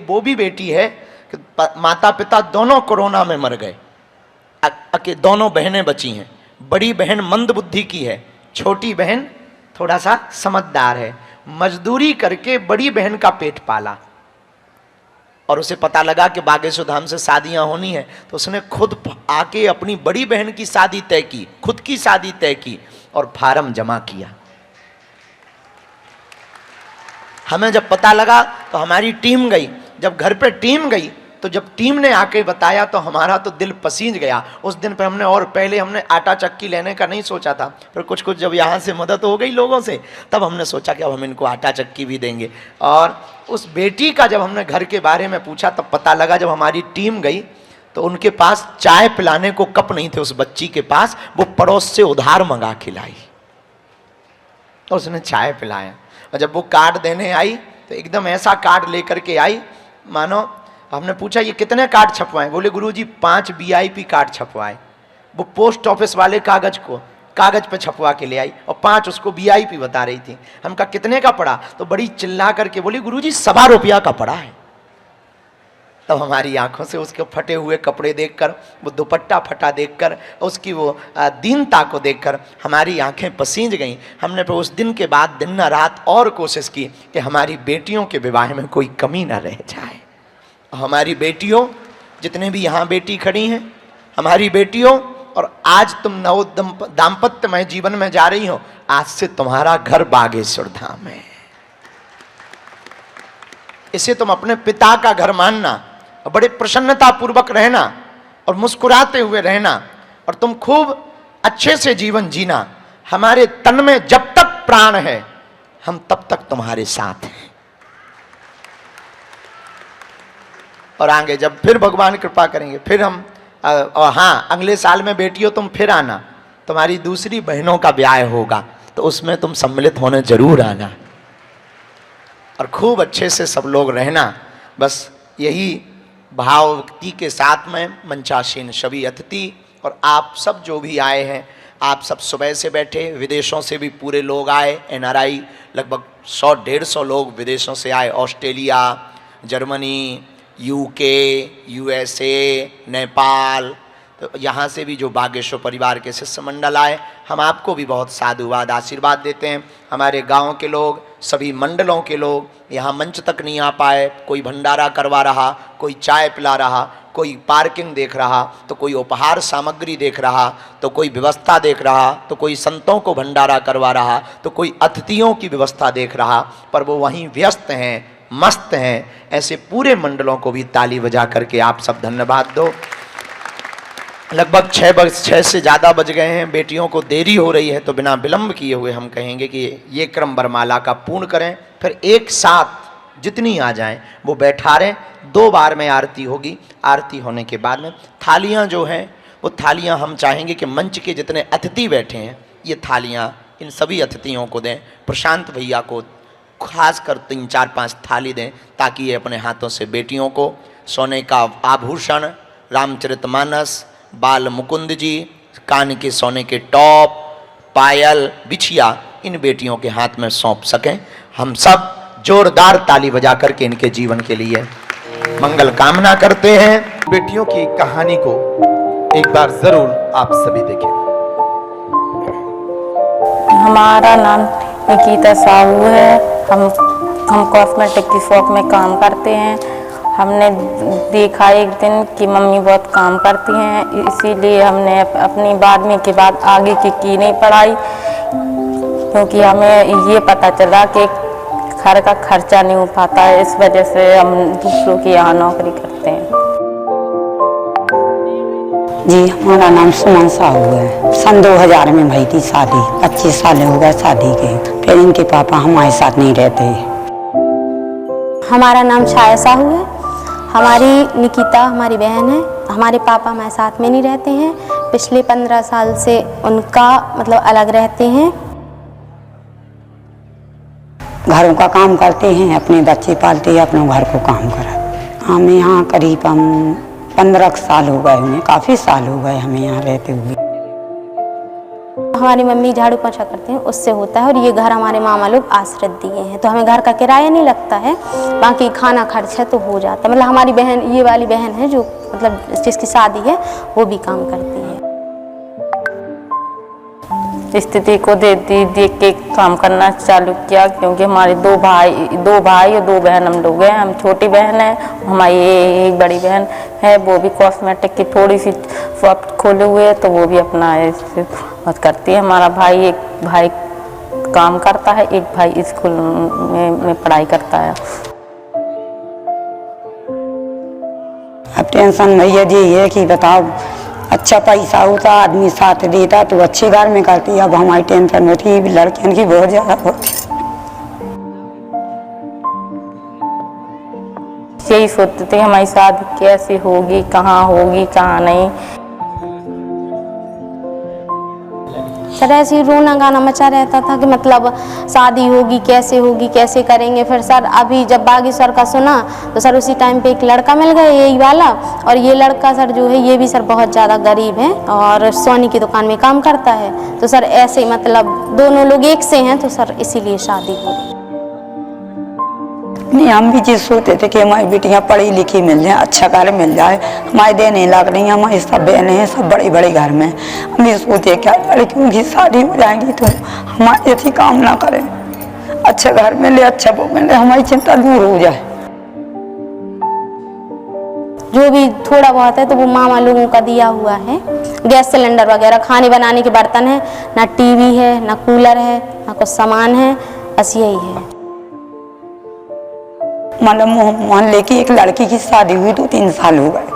वो भी बेटी है कि माता पिता दोनों कोरोना में मर गए, दोनों बहनें बची हैं। बड़ी बहन मंद बुद्धि की है, छोटी बहन थोड़ा सा समझदार है। मजदूरी करके बड़ी बहन का पेट पाला और उसे पता लगा कि बागेश्वर धाम से शादियां होनी है, तो उसने खुद आके अपनी बड़ी बहन की शादी तय की, खुद की शादी तय की और फार्म जमा किया। हमें जब पता लगा तो हमारी टीम गई। जब घर पे टीम गई तो जब टीम ने आके बताया तो हमारा तो दिल पसीज गया। उस दिन पर हमने, और पहले हमने आटा चक्की लेने का नहीं सोचा था, फिर कुछ कुछ जब यहाँ से मदद हो गई लोगों से, तब हमने सोचा कि अब हम इनको आटा चक्की भी देंगे। और उस बेटी का जब हमने घर के बारे में पूछा तब पता लगा, जब हमारी टीम गई तो उनके पास चाय पिलाने को कप नहीं थे उस बच्ची के पास, वो पड़ोस से उधार मंगा खिलाई तो उसने चाय पिलाया। और जब वो कार्ड देने आई तो एकदम ऐसा कार्ड लेकर के आई मानो, हमने पूछा ये कितने कार्ड छपवाए? बोले गुरुजी 5 VIP कार्ड छपवाए। वो पोस्ट ऑफिस वाले कागज पे छपवा के ले आई और 5 उसको VIP बता रही थी। हम कहा कितने का पड़ा? तो बड़ी चिल्ला करके बोली गुरुजी 1.25 रुपया का पड़ा है। तब हमारी आंखों से उसके फटे हुए कपड़े देखकर, वो दुपट्टा फटा देखकर, उसकी वो दीनता को देखकर हमारी आंखें पसीज गईं। हमने फिर उस दिन के बाद दिन न रात और कोशिश की कि हमारी बेटियों के विवाह में कोई कमी न रह जाए। हमारी बेटियों, जितने भी यहाँ बेटी खड़ी हैं, हमारी बेटियों, और आज तुम नव दाम्पत्यमय जीवन में जा रही हो, आज से तुम्हारा घर बागेश्वर धाम है। इसे तुम अपने पिता का घर मानना और बड़े प्रसन्नता पूर्वक रहना और मुस्कुराते हुए रहना और तुम खूब अच्छे से जीवन जीना। हमारे तन में जब तक प्राण है हम तब तक तुम्हारे साथ हैं। और आगे जब फिर भगवान कृपा करेंगे फिर हम, और हाँ, अगले साल में बेटियों तुम फिर आना, तुम्हारी दूसरी बहनों का ब्याह होगा तो उसमें तुम सम्मिलित होने जरूर आना और खूब अच्छे से सब लोग रहना। बस यही भावभक्ति के साथ में मंचासीन सभी अतिथि और आप सब जो भी आए हैं, आप सब सुबह से बैठे, विदेशों से भी पूरे लोग आए, NRI लगभग 100-150 लोग विदेशों से आए, Australia, Germany, UK, USA, Nepal, तो यहाँ से भी जो बागेश्वर परिवार के शिष्य मंडल आए, हम आपको भी बहुत साधुवाद आशीर्वाद देते हैं। हमारे गांव के लोग, सभी मंडलों के लोग यहाँ मंच तक नहीं आ पाए, कोई भंडारा करवा रहा, कोई चाय पिला रहा, कोई पार्किंग देख रहा, तो कोई उपहार सामग्री देख रहा, तो कोई व्यवस्था देख रहा, तो कोई संतों को भंडारा करवा रहा, तो कोई अतिथियों की व्यवस्था देख रहा, पर वो वहीं व्यस्त हैं, मस्त हैं। ऐसे पूरे मंडलों को भी ताली बजा करके आप सब धन्यवाद दो। लगभग 6 से ज़्यादा बज गए हैं, बेटियों को देरी हो रही है, तो बिना विलंब किए हुए हम कहेंगे कि ये क्रम वरमाला का पूर्ण करें, फिर एक साथ जितनी आ जाएं वो बैठा रहें। 2 बार में आरती होगी। आरती होने के बाद में थालियाँ जो हैं वो थालियाँ हम चाहेंगे कि मंच के जितने अतिथि बैठे हैं ये थालियाँ इन सभी अतिथियों को दें। प्रशांत भैया को खास कर 3-4-5 थाली दें ताकि ये अपने हाथों से बेटियों को सोने का आभूषण, रामचरितमानस, बाल मुकुंद जी, कान के सोने के टॉप, पायल, बिछिया इन बेटियों के हाथ में सौंप सकें। हम सब जोरदार ताली बजा करके इनके जीवन के लिए मंगल कामना करते हैं। बेटियों की कहानी को एक बार जरूर आप सभी देखें। हमारा नाम निकिता साहू है। हम कॉस्मेटिक की शॉप में काम करते हैं। हमने देखा एक दिन कि मम्मी बहुत काम करती हैं, इसीलिए हमने अपनी 12वीं के बाद आगे की नहीं पढ़ाई, क्योंकि हमें ये पता चला कि घर का खर्चा नहीं हो पाता है। इस वजह से हम दूसरों के यहाँ नौकरी करते हैं। जी, हमारा नाम सुमन साहू है। सन 2000 में भई थी शादी। 25 साल हो गए शादी के। फिर इनके पापा हमारे साथ नहीं रहते। हमारा नाम छाया साहू है। हमारी निकिता हमारी बहन है। हमारे पापा हमारे साथ में नहीं रहते हैं। पिछले 15 साल से उनका मतलब अलग रहते हैं। घरों का काम करते हैं, अपने बच्चे पालते हैं, अपने घर को काम करा। हमें यहाँ करीब 15 साल हो गए, हमें काफ़ी साल हो गए हमें यहाँ रहते हुए। हमारी मम्मी झाड़ू पोछा करते हैं, उससे होता है। और ये घर हमारे मामा लोग आश्रित दिए हैं, तो हमें घर का किराया नहीं लगता है, बाकी खाना खर्च है तो हो जाता है। मतलब हमारी बहन, ये वाली बहन है जो मतलब जिसकी शादी है, वो भी काम करती है। स्थिति को देख के काम करना चालू किया, क्योंकि हमारे दो भाई और 2 बहन हम लोग हैं। हम छोटी बहन है, हमारी एक बड़ी बहन है, वो भी कॉस्मेटिक की थोड़ी सी शॉप खोले हुए है, तो वो भी अपना मत करती है। हमारा एक भाई काम करता है, एक भाई स्कूल में पढ़ाई करता है। अब टेंशन भैया जी ये कि बताओ, अच्छा पैसा होता, आदमी साथ देता तो अच्छे घर में करती। अब हमारी टेंशन होती है लड़कियों की बहुत ज़्यादा होती। यही सोचते थे हमारी शादी कैसे होगी, कहाँ नहीं। सर ऐसे ही रोना गाना मचा रहता था कि मतलब शादी होगी, कैसे करेंगे। फिर सर अभी जब बागेश्वर का सुना तो सर उसी टाइम पे एक लड़का मिल गया यही वाला, और ये लड़का सर जो है ये भी सर बहुत ज़्यादा गरीब है और सोनी की दुकान में काम करता है। तो सर ऐसे मतलब दोनों लोग एक से हैं, तो सर इसीलिए शादी हो गई। नहीं, हम भी ये सोचते थे कि हमारी बेटियां पढ़ी लिखी मिल जाए, अच्छा घर मिल जाए। हमारे देने लग रही हैं, हमारी सब बहनें हैं, सब बड़े बड़े घर में। हम ये सोचते क्या लड़कियों की शादी हो जाएगी तो हमारी ऐसी काम ना करें, अच्छा घर मिले, अच्छा वो मिले, हमारी चिंता दूर हो जाए। जो भी थोड़ा बहुत है तो वो मामा लोगों का दिया हुआ है। गैस सिलेंडर वगैरह, खाने बनाने के बर्तन है, ना टीवी है, ना कूलर है, ना कुछ सामान है, बस यही है। मतलब मोहल्ले की एक लड़की की शादी हुई 2-3 साल हो गए।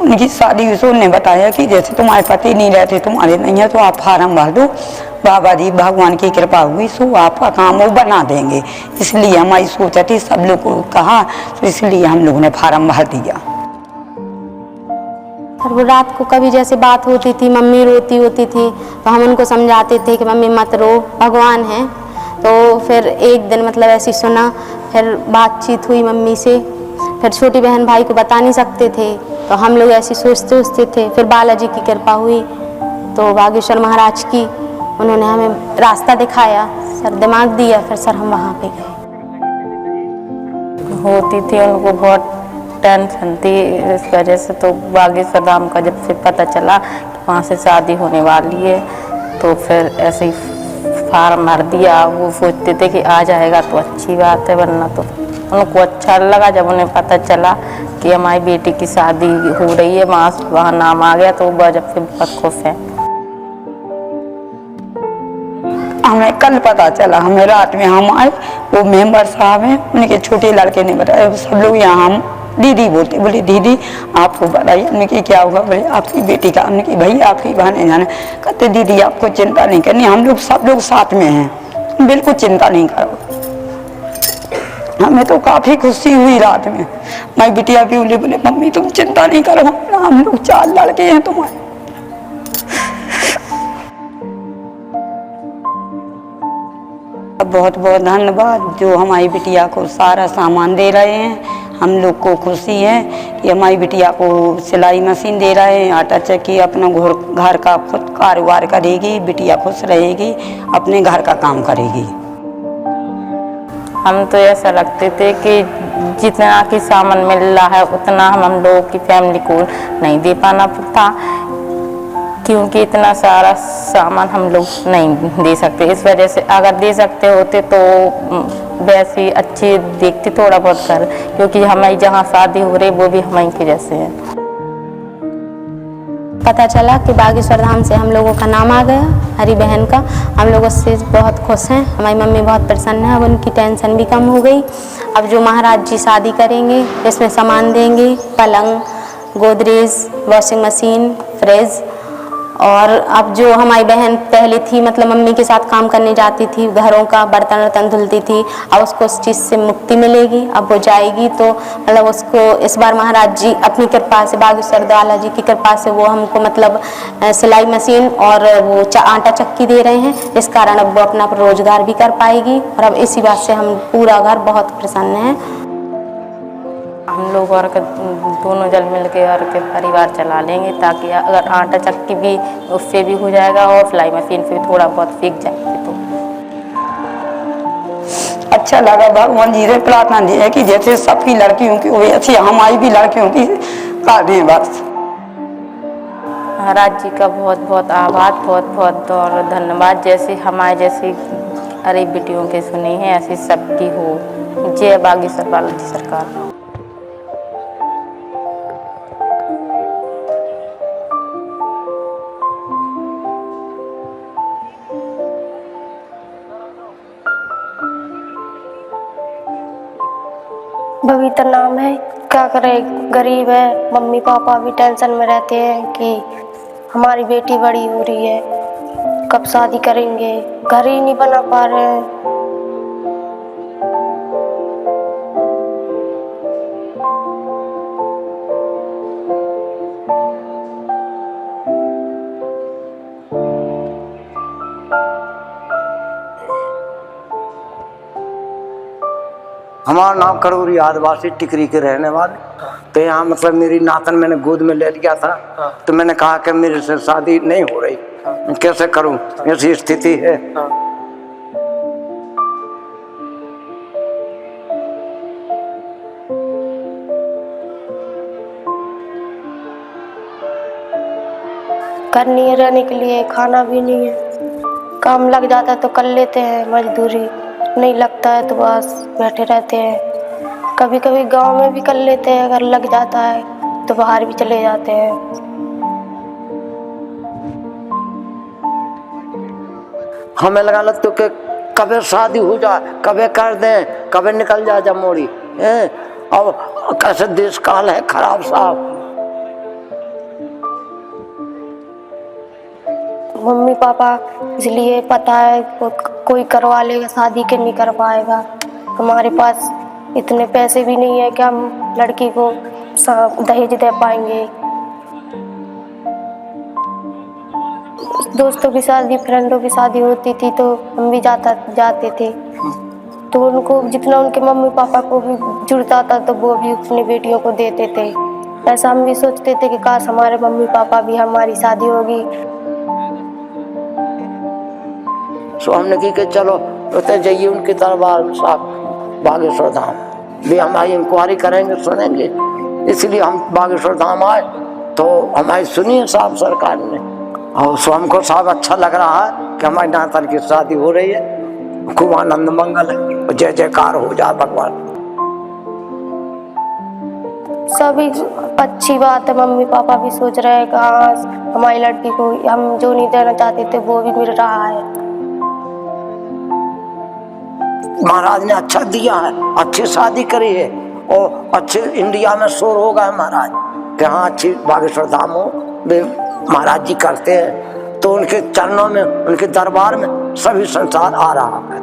उनकी शादी हुई तो उन्होंने बताया कि जैसे तुम्हारे पति नहीं रहते, तुम्हारे नहीं है, तो आप फार्म भर दो, बाबा जी भगवान की कृपा हुई तो आपका काम वो बना देंगे। इसलिए हमारी सोचा थी, सब लोग को कहा, तो इसलिए हम लोगों ने फार्म भर दिया। और वो रात को कभी जैसे बात होती थी, मम्मी रोती होती थी तो हम उनको समझाते थे कि मम्मी मत रो, भगवान है। तो फिर एक दिन मतलब ऐसी सुना, फिर बातचीत हुई मम्मी से। फिर छोटी बहन भाई को बता नहीं सकते थे, तो हम लोग ऐसे सोचते थे। फिर बालाजी की कृपा हुई, तो बागेश्वर महाराज की, उन्होंने हमें रास्ता दिखाया, सर दिमाग दिया, फिर सर हम वहाँ पे गए। होती थी उनको बहुत टेंशन थी इस वजह से। तो बागेश्वर धाम का जब से पता चला कि वहाँ से शादी होने वाली है, तो फिर ऐसे ही फार्म भर दिया। वो सोचते थे कि आ जाएगा तो अच्छी बात है, वरना तो उनको अच्छा लगा जब उन्हें पता चला कि हमारी बेटी की शादी हो रही है, वहाँ नाम आ गया, तो वो जब से बहुत खुश है। हमें कल पता चला, हमें रात में हम आए, वो मेंबर साहब हैं, उनके छोटे लड़के ने बताया। सब लोग यहाँ हम दीदी बोलते, बोले दीदी आपको बताइए। हमने कि क्या हुआ? बोले आपकी बेटी का। हमने कि भैया आपकी बहन जाने। कहते दीदी आपको चिंता नहीं करनी, हम लोग सब लोग साथ में हैं, बिल्कुल चिंता नहीं करो। हमें तो काफ़ी खुशी हुई रात में। मेरी बिटिया भी बोले मम्मी तुम चिंता नहीं करो, हम लोग 4 लड़के हैं तुम्हारे। बहुत बहुत धन्यवाद जो हमारी बिटिया को सारा सामान दे रहे हैं। हम लोग को खुशी है कि हमारी बिटिया को सिलाई मशीन दे रहे हैं, आटा चक्की, अपना घर का खुद कारोबार करेगी, बिटिया खुश रहेगी, अपने घर का काम करेगी। हम तो ऐसा लगते थे कि जितना कि सामान मिल रहा है उतना हम लोगों की फैमिली को नहीं दे पाना था, क्योंकि इतना सारा सामान हम लोग नहीं दे सकते। इस वजह से अगर दे सकते होते तो वैसे अच्छी देखते थोड़ा बहुत कर, क्योंकि हमारी जहाँ शादी हो रही वो भी हमारी के जैसे है। पता चला कि बागेश्वर धाम से हम लोगों का नाम आ गया, हरी बहन का। हम लोग उससे बहुत खुश हैं, हमारी मम्मी बहुत प्रसन्न है। अब उनकी टेंशन भी कम हो गई। अब जो महाराज जी शादी करेंगे इसमें सामान देंगे, पलंग, गोदरेज, वॉशिंग मशीन, फ्रिज। और अब जो हमारी बहन पहले थी मतलब मम्मी के साथ काम करने जाती थी, घरों का बर्तन वर्तन धुलती थी, अब उसको उस चीज़ से मुक्ति मिलेगी। अब वो जाएगी तो मतलब उसको इस बार महाराज जी अपनी कृपा से, बागेश्वर बालाजी की कृपा से वो हमको मतलब सिलाई मशीन और वो आटा चक्की दे रहे हैं, इस कारण अब वो अपना रोजगार भी कर पाएगी। और अब इसी बात से हम पूरा घर बहुत प्रसन्न हैं। हम लोग और के दोनों जल मिल के और के परिवार चला लेंगे, ताकि अगर आटा चक्की भी उससे भी हो जाएगा और सिलाई मशीन से भी थोड़ा बहुत सीख जाएंगे। तो अच्छा लगा, भगवान जी से प्रार्थना दी है कि जैसे सबकी लड़कियों की हुई अच्छी हमारी भी लड़कियों की कर दें बस। महाराज जी का बहुत बहुत आभार, बहुत बहुत और धन्यवाद। जैसे हमारे जैसी गरीब बेटियों के सुनी है ऐसी सबकी हो। जय बागेश्वर बालाजी सरकार। बबीता नाम है। क्या करें, गरीब है, मम्मी पापा भी टेंशन में रहते हैं कि हमारी बेटी बड़ी हो रही है, कब शादी करेंगे, घर ही नहीं बना पा रहे हैं। हमारा नाम करोरी आदिवासी टिकरी के रहने वाले। तो यहाँ मतलब मेरी नातन मैंने गोद में ले लिया था, तो मैंने कहा कि मेरे से शादी नहीं हो रही, कैसे करूं, ऐसी स्थिति है। घर नहीं है रहने के लिए, खाना भी नहीं है, काम लग जाता है तो कर लेते हैं, मजदूरी नहीं लगता है तो बस बैठे रहते हैं। कभी कभी गांव में भी कर लेते हैं, अगर लग जाता है तो बाहर भी चले जाते हैं। हमें लगा लग तो कि कभी शादी हो जाए, कभी कर दें, कभी निकल जाए जमोरी। अब कैसे देश काल है खराब साहब। मम्मी पापा इसलिए पता है कोई करवा लेगा शादी के नहीं कर पाएगा। हमारे पास इतने पैसे भी नहीं है कि हम लड़की को दहेज दे पाएंगे। दोस्तों की शादी, फ्रेंडों की शादी होती थी तो हम भी जाते थे, तो उनको जितना उनके मम्मी पापा को भी जुड़ता था तो वो भी अपनी बेटियों को देते थे। ऐसा हम भी सोचते थे कि काश हमारे मम्मी पापा भी हमारी शादी होगी। सो हमने की कि चलो उतने जाइए उनके दरबार में साहब बागेश्वर धाम, भी हमारी इंक्वायरी करेंगे, सुनेंगे। इसलिए हम बागेश्वर धाम आए तो हमारी सुनिए साहब सरकार ने, और सो हमको साहब अच्छा लग रहा है कि हमारी नातन की शादी हो रही है। खूब आनंद मंगल है, जय जयकार हो जाए भगवान। सभी अच्छी बात है, मम्मी पापा भी सोच रहे हैं कि हाँ हमारी लड़की को हम जो नहीं देना चाहते थे वो भी मिल रहा है। महाराज ने अच्छा दिया है, अच्छी शादी करी है और अच्छे इंडिया में शोर होगा महाराज कि हाँ अच्छी बागेश्वर धाम हो, वे महाराज जी करते हैं। तो उनके चरणों में, उनके दरबार में सभी संसार आ रहा है।